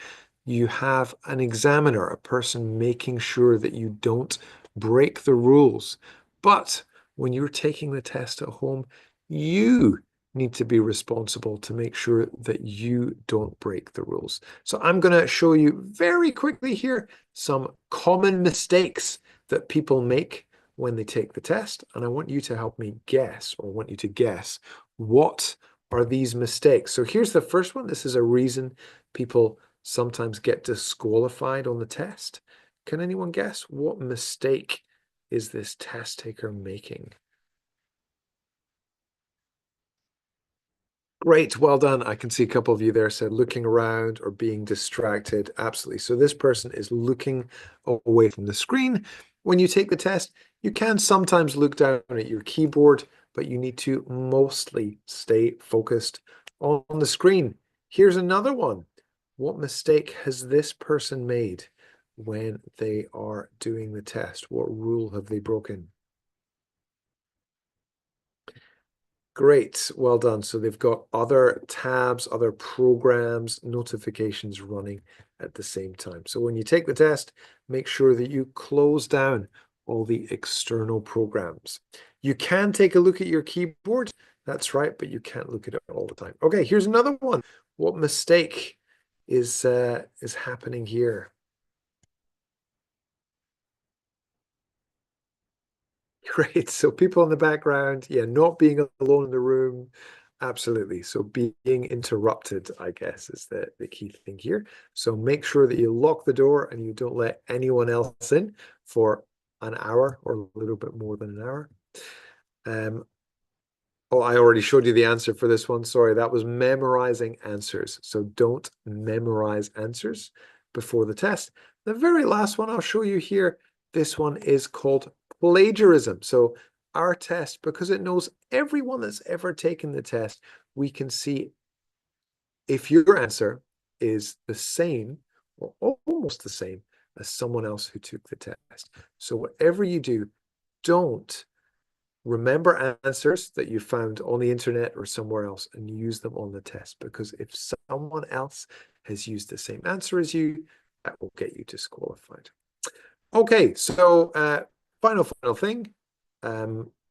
you have an examiner, a person making sure that you don't break the rules. But when you're taking the test at home, you need to be responsible to make sure that you don't break the rules. So I'm going to show you very quickly here some common mistakes that people make when they take the test. And I want you to help me guess, or want you to guess, what are these mistakes? So here's the first one. This is a reason people sometimes get disqualified on the test. Can anyone guess what mistake is this test taker making? Great, well done. I can see a couple of you there said looking around or being distracted. Absolutely. So this person is looking away from the screen. When you take the test, you can sometimes look down at your keyboard, but you need to mostly stay focused on the screen. Here's another one. What mistake has this person made when they are doing the test? What rule have they broken? Great, well done. So they've got other tabs, other programs, notifications running at the same time. So when you take the test, make sure that you close down all the external programs. You can take a look at your keyboard, that's right, but you can't look at it all the time. Okay, here's another one. What mistake is happening here? Great. So people in the background, yeah, not being alone in the room. Absolutely. So being interrupted, I guess, is the key thing here. So make sure that you lock the door and you don't let anyone else in for an hour or a little bit more than an hour. Oh, I already showed you the answer for this one. Sorry, that was memorizing answers. So don't memorize answers before the test. The very last one I'll show you here, this one is called plagiarism. So our test, because it knows everyone that's ever taken the test, we can see if your answer is the same or almost the same as someone else who took the test. So whatever you do, don't remember answers that you found on the internet or somewhere else and use them on the test, because if someone else has used the same answer as you, that will get you disqualified. Okay, so final thing,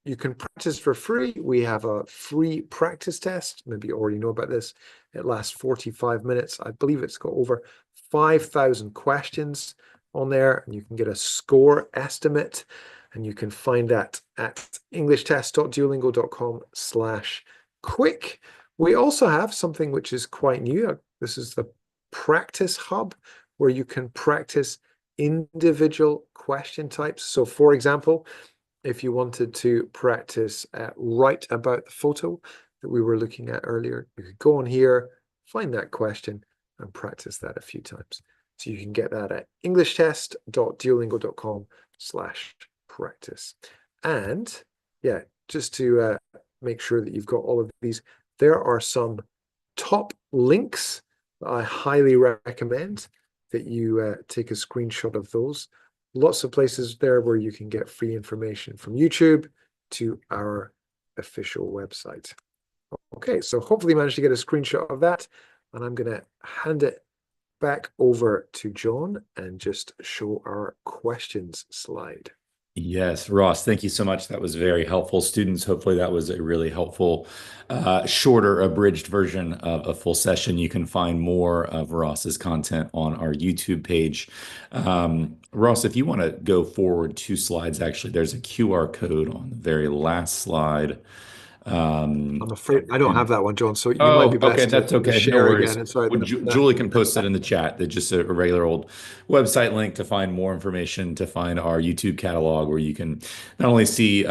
you can practice for free. We have a free practice test. Maybe you already know about this. It lasts 45 minutes. I believe it's got over 5,000 questions on there, and you can get a score estimate, and you can find that at englishtest.duolingo.com/quick. We also have something which is quite new. This is the Practice Hub, where you can practice individual question types. So, for example, if you wanted to practice write about the photo that we were looking at earlier, you could go on here, find that question, and practice that a few times. So you can get that at englishtest.duolingo.com/practice. And yeah, just to make sure that you've got all of these, there are some top links that I highly recommend that you take a screenshot of those. Lots of places there where you can get free information, from YouTube to our official website. Okay, so hopefully you managed to get a screenshot of that, and I'm going to hand it back over to John and just show our questions slide. Yes, Ross, thank you so much. That was very helpful. Students, hopefully that was a really helpful, shorter, abridged version of a full session. You can find more of Ross's content on our YouTube page. Ross, if you want to go forward 2 slides, actually, there's a QR code on the very last slide. I'm afraid I don't have that one, John, so you Oh, might be best okay, that's to okay. No share worries. again. And sorry, Well, Julie can post it in the chat. That's just a regular old website link to find more information, to find our YouTube catalog, where you can not only see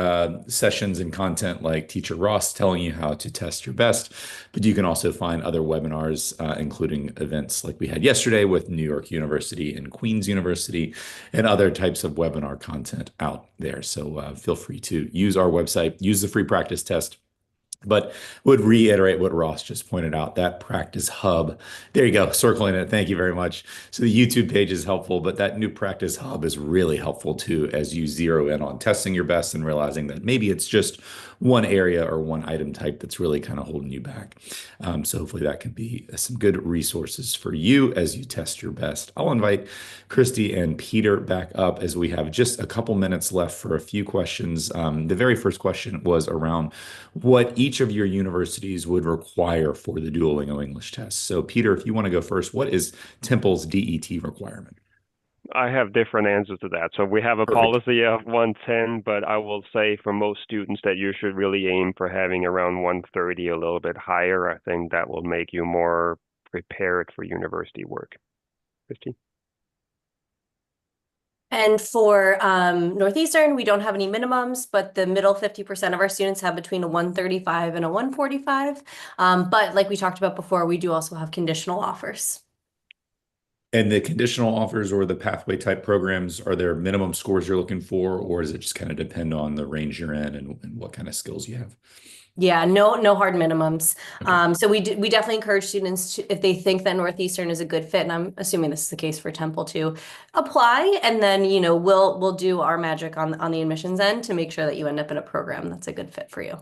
sessions and content like Teacher Ross telling you how to test your best, but you can also find other webinars, including events like we had yesterday with New York University and Queen's University, and other types of webinar content out there. So feel free to use our website, use the free practice test. But would reiterate what Ross just pointed out, that Practice Hub. There you go, circling it. Thank you very much. So the YouTube page is helpful, but that new Practice Hub is really helpful too, as you zero in on testing your best and realizing that maybe it's just one area or one item type that's really kind of holding you back. So hopefully that can be some good resources for you as you test your best. I'll invite Christy and Peter back up, as we have just a couple minutes left for a few questions. The very first question was around what each of your universities would require for the Duolingo English test. So Peter, if you want to go first, what is Temple's DET requirement? I have different answers to that. So we have a Perfect. policy of 110, but I will say for most students that you should really aim for having around 130, a little bit higher. I think that will make you more prepared for university work. Christy? And for Northeastern, we don't have any minimums, but the middle 50% of our students have between a 135 and a 145. But like we talked about before, we do also have conditional offers. And the conditional offers or the pathway type programs, are there minimum scores you're looking for, or does it just kind of depend on the range you're in and what kind of skills you have? Yeah, no hard minimums. Okay. So we definitely encourage students to, if they think that Northeastern is a good fit, and I'm assuming this is the case for Temple too, apply, and then we'll do our magic on the admissions end to make sure that you end up in a program that's a good fit for you.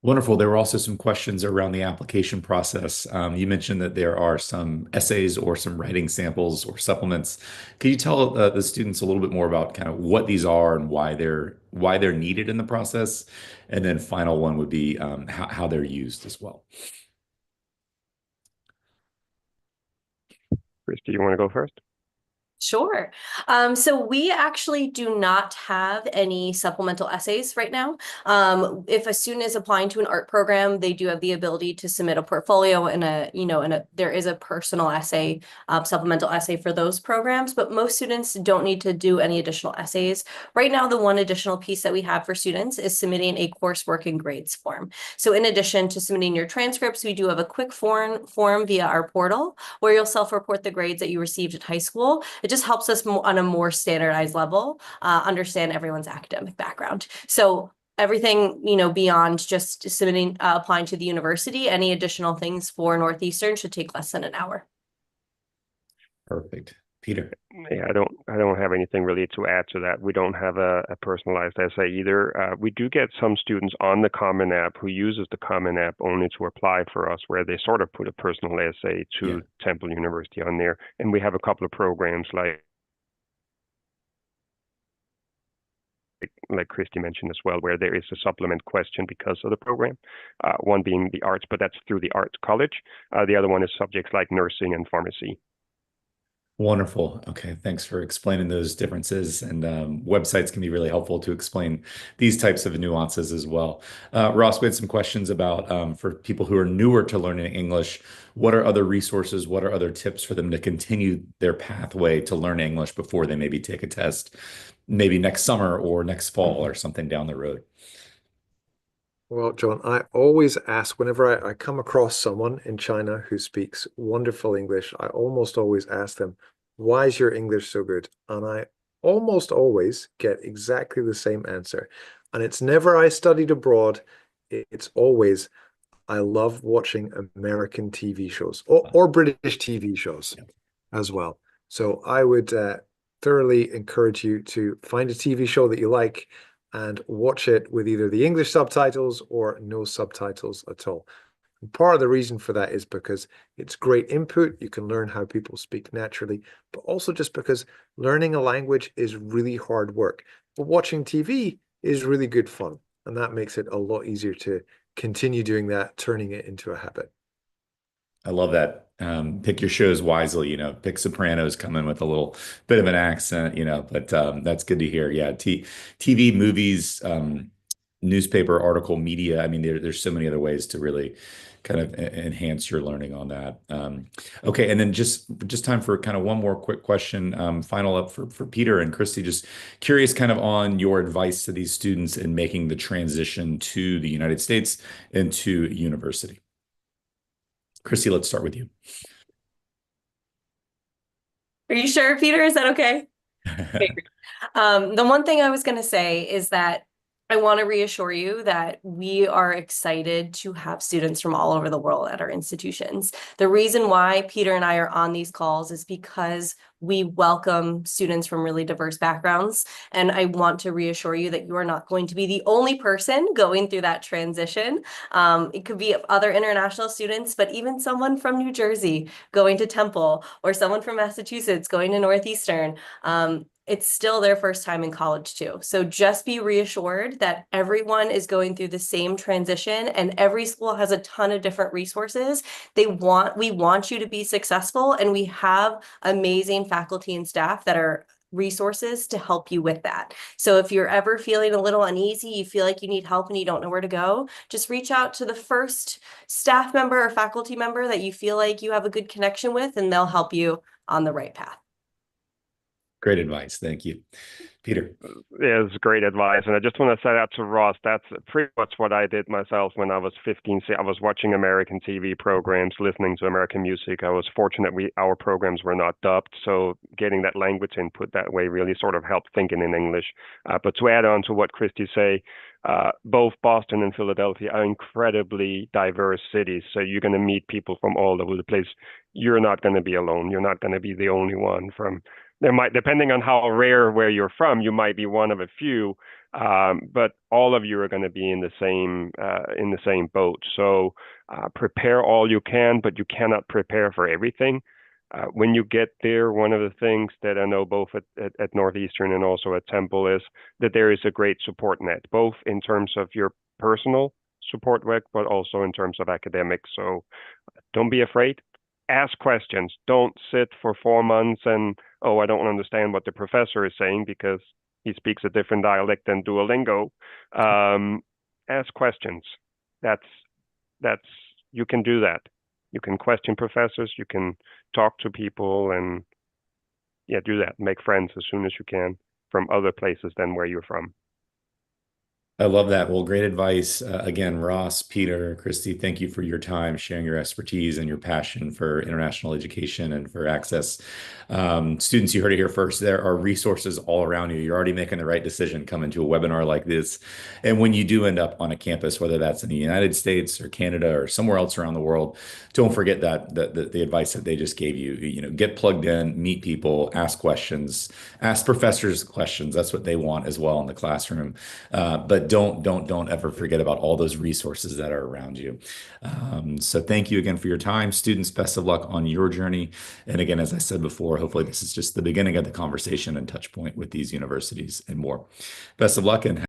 Wonderful. There were also some questions around the application process. You mentioned that there are some essays or some writing samples or supplements. Could you tell the students a little bit more about kind of what these are and why they're needed in the process? And then final one would be how they're used as well. Christy, you want to go first? Sure. So we actually do not have any supplemental essays right now. If a student is applying to an art program, they do have the ability to submit a portfolio and there is a personal essay, supplemental essay for those programs, but most students don't need to do any additional essays. Right now, the one additional piece that we have for students is submitting a coursework and grades form. So in addition to submitting your transcripts, we do have a quick form via our portal where you'll self-report the grades that you received at high school. It just helps us on a more standardized level understand everyone's academic background. So everything, beyond just submitting, applying to the university, any additional things for Northeastern should take less than an hour. Perfect. Peter. Yeah, I don't have anything really to add to that. We don't have a personalized essay either. We do get some students on the Common App who uses the Common App only to apply for us, where they sort of put a personal essay to Temple University on there. And we have a couple of programs like Christy mentioned as well, where there is a supplement question because of the program. One being the arts, but that's through the Arts College. The other one is subjects like nursing and pharmacy. Wonderful. Okay, thanks for explaining those differences. And websites can be really helpful to explain these types of nuances as well. Ross, we had some questions about for people who are newer to learning English, what are other resources? What are other tips for them to continue their pathway to learn English before they maybe take a test, maybe next summer or next fall or something down the road? Well, John, I always ask whenever I come across someone in China who speaks wonderful English, I almost always ask them, why is your English so good? And I almost always get exactly the same answer. And it's never I studied abroad, it's always I love watching American TV shows or British TV shows as well. So I would thoroughly encourage you to find a TV show that you like and watch it with either the English subtitles or no subtitles at all. And part of the reason for that is because it's great input. You can learn how people speak naturally, but also just because learning a language is really hard work. But watching TV is really good fun, and that makes it a lot easier to continue doing that, turning it into a habit. I love that. Pick your shows wisely, pick Sopranos coming with a little bit of an accent, but that's good to hear. Yeah. TV, movies, newspaper, article, media. I mean, there's so many other ways to really kind of enhance your learning on that. Okay. And then just time for kind of one more quick question, final up for Peter and Christy, just curious kind of on your advice to these students in making the transition to the United States and to university. Christy, let's start with you. Are you sure, Peter? Is that okay? The one thing I was going to say is that I want to reassure you that we are excited to have students from all over the world at our institutions. The reason why Peter and I are on these calls is because we welcome students from really diverse backgrounds. And I want to reassure you that you are not going to be the only person going through that transition. It could be other international students, but even someone from New Jersey going to Temple or someone from Massachusetts going to Northeastern. It's still their first time in college too. So just be reassured that everyone is going through the same transition and every school has a ton of different resources. We want you to be successful, and we have amazing faculty and staff that are resources to help you with that. So if you're ever feeling a little uneasy, you feel like you need help and you don't know where to go, just reach out to the first staff member or faculty member that you feel like you have a good connection with, and they'll help you on the right path. Great advice. Thank you. Peter. Yeah, it's great advice. And I just want to say that to Ross, that's pretty much what I did myself when I was 15. I was watching American TV programs, listening to American music. I was fortunate our programs were not dubbed, so getting that language input that way really sort of helped thinking in English. But to add on to what Christy say, both Boston and Philadelphia are incredibly diverse cities. So you're going to meet people from all over the place. You're not going to be alone. You're not going to be the only one from there might, depending on how rare where you're from, you might be one of a few, but all of you are going to be in the same boat. So prepare all you can, but you cannot prepare for everything. When you get there, one of the things that I know both at Northeastern and also at Temple is that there is a great support net, both in terms of your personal support work, but also in terms of academics. So don't be afraid. Ask questions. Don't sit for 4 months and, oh, I don't understand what the professor is saying because he speaks a different dialect than Duolingo. Ask questions. You can do that. You can question professors. You can talk to people and do that. Make friends as soon as you can from other places than where you're from. I love that. Well, great advice. Again, Ross, Peter, Christy, thank you for your time, sharing your expertise and your passion for international education and for access. Students, you heard it here first. There are resources all around you. You're already making the right decision coming to a webinar like this. And when you do end up on a campus, whether that's in the United States or Canada or somewhere else around the world, don't forget that the advice that they just gave you. Get plugged in, meet people, ask questions, ask professors questions. That's what they want as well in the classroom. But don't ever forget about all those resources that are around you. So thank you again for your time. Students, best of luck on your journey. And again, as I said before, hopefully this is just the beginning of the conversation and touch point with these universities and more. Best of luck and